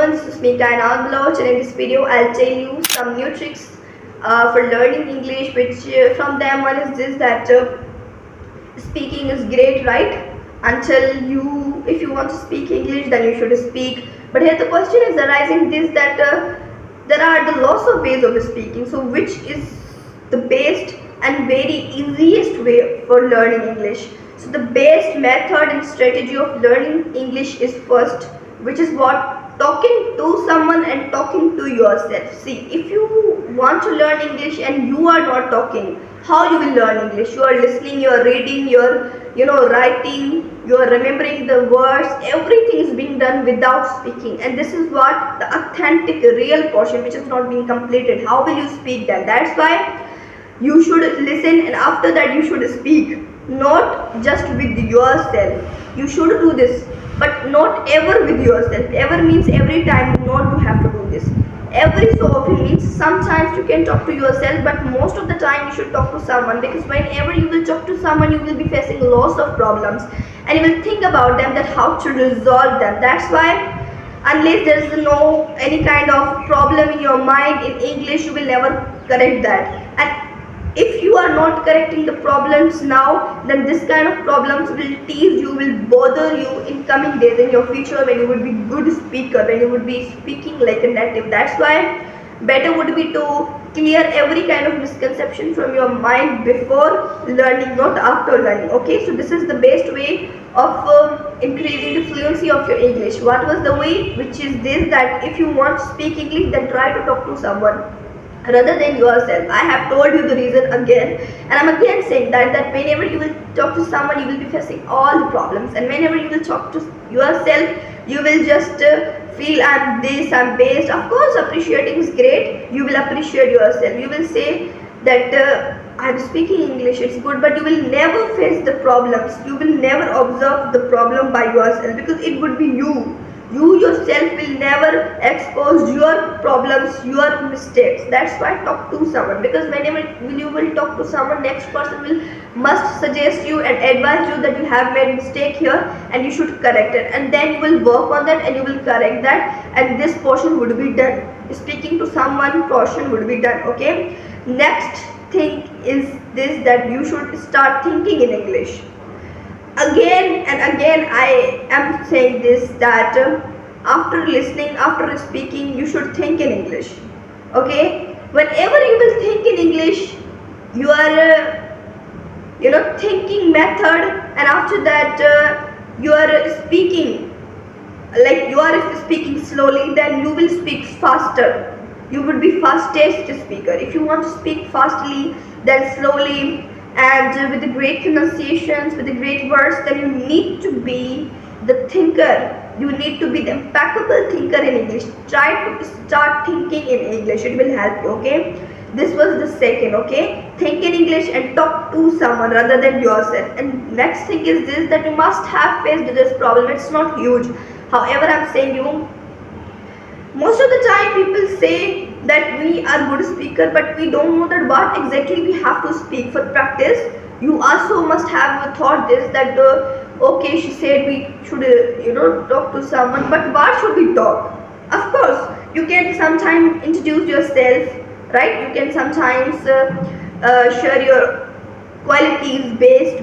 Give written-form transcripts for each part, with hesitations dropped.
everyone, this is me Kaina Baloch, and in this video I'll tell you some new tricks for learning English, which from them one is this, that speaking is great, right? If you want to speak English, then you should speak. But here the question is arising this, that there are the lots of ways of speaking. So which is the best and very easiest way for learning English? So the best method and strategy of learning English is first, which is what? Talking to someone and talking to yourself. See, if you want to learn English and you are not talking, how you will learn English? You are listening, you are reading, you are writing, you are remembering the words. Everything is being done without speaking, and this is what the authentic, real portion which is not being completed. How will you speak then? That's why you should listen, and after that you should speak, not just with yourself. You should do this, but not ever with yourself. Ever means every time, not you have to do this. Every so often means sometimes you can talk to yourself, but most of the time you should talk to someone, because whenever you will talk to someone, you will be facing lots of problems and you will think about them, that how to resolve them. That's why unless there is no any kind of problem in your mind in English, you will never correct that. And if you are not correcting the problems now, then this kind of problems will tease you, will bother you in coming days, in your future, when you would be good speaker, when you would be speaking like a native. That's why better would be to clear every kind of misconception from your mind before learning, not after learning. Okay, so this is the best way of increasing the fluency of your English. What was the way? Which is this, that if you want to speak English, then try to talk to someone rather than yourself. I have told you the reason again, and I'm again saying that whenever you will talk to someone, you will be facing all the problems, and whenever you will talk to yourself, you will just feel I'm this, I'm best. Of course, appreciating is great. You will appreciate yourself. You will say that I'm speaking English, it's good, but you will never face the problems. You will never observe the problem by yourself, because it would be you. You yourself will never expose your problems, your mistakes. That's why talk to someone, because whenever you will talk to someone, next person must suggest you and advise you that you have made mistake here and you should correct it, and then you will work on that and you will correct that, and this portion would be done. Speaking to someone portion would be done. Okay, next thing is this, that you should start thinking in English. Again and again I am saying this, that after listening, after speaking, you should think in English. Okay, whenever you will think in English, your thinking method, and after that you are speaking, like you are speaking slowly, then you will speak faster. You would be fastest speaker. If you want to speak fastly, then slowly, and with the great pronunciations, with the great words, then you need to be the thinker. You need to be the impeccable thinker in English. Try to start thinking in English. It will help you. Okay, this was the second. Okay, think in English and talk to someone rather than yourself. And next thing is this, that you must have faced this problem. It's not huge. However, I'm saying you, most of the time people say that we are good speaker, but we don't know that what exactly we have to speak. For practice, you also must have thought this, that okay, she said we should talk to someone, but what should we talk? Of course, you can sometimes introduce yourself, right? You can sometimes share your qualities,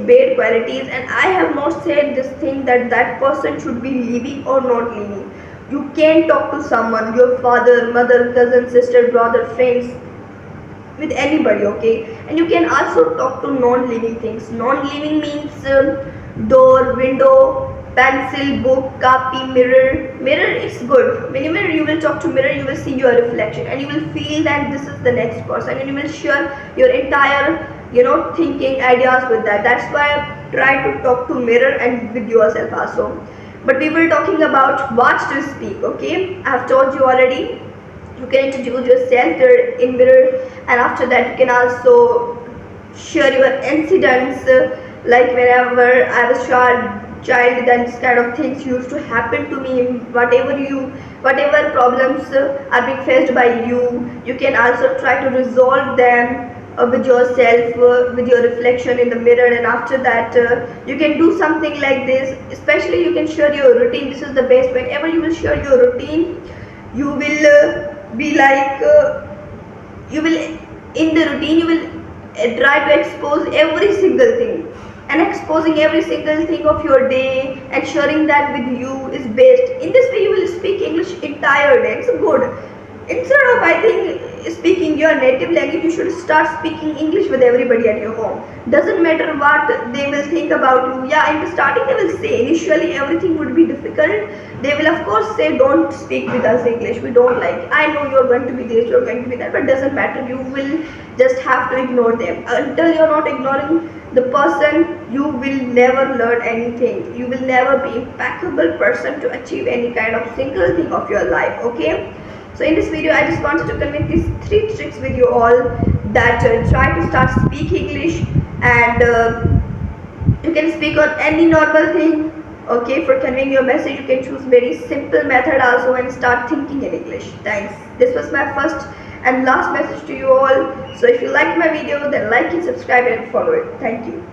bad qualities, and I have not said this thing that person should be leaving or not leaving. You can talk to someone, your father, mother, cousin, sister, brother, friends, with anybody. Okay, and you can also talk to non-living things. Non-living means door, window, pencil, book, copy, mirror. Mirror is good. Whenever you will talk to mirror, you will see your reflection and you will feel that this is the next person, and you will share your entire thinking ideas with that. That's why try to talk to mirror and with yourself also. But we were talking about what to speak. Okay, I have told you already. You can introduce yourself in mirror, and after that you can also share your incidents, like whenever I was child, then this kind of things used to happen to me. Whatever problems are being faced by you, you can also try to resolve them with yourself, with your reflection in the mirror. And after that you can do something like this. Especially you can share your routine. This is the best. Whenever you will share your routine, You will be like you will in the routine you will try to expose every single thing, and exposing every single thing of your day, ensuring that with you is best. In this way you will speak English entire day. It's good. Instead of, I think, speaking your native language, you should start speaking English with everybody at your home. Doesn't matter what they will think about you. Yeah, in the starting they will say, initially everything would be difficult. They will of course say, don't speak with us English, we don't like it. I know you're going to be this, you're going to be that, but doesn't matter. You will just have to ignore them. Until you're not ignoring the person, you will never learn anything. You will never be impeccable person to achieve any kind of single thing of your life. Okay, so in this video I just wanted to convey these 3 tricks with you all, that try to start speak English, and you can speak on any normal thing. Okay, for conveying your message you can choose very simple method also and start thinking in English. Thanks. This was my first and last message to you all. So if you liked my video, then like it, subscribe and follow it. Thank you.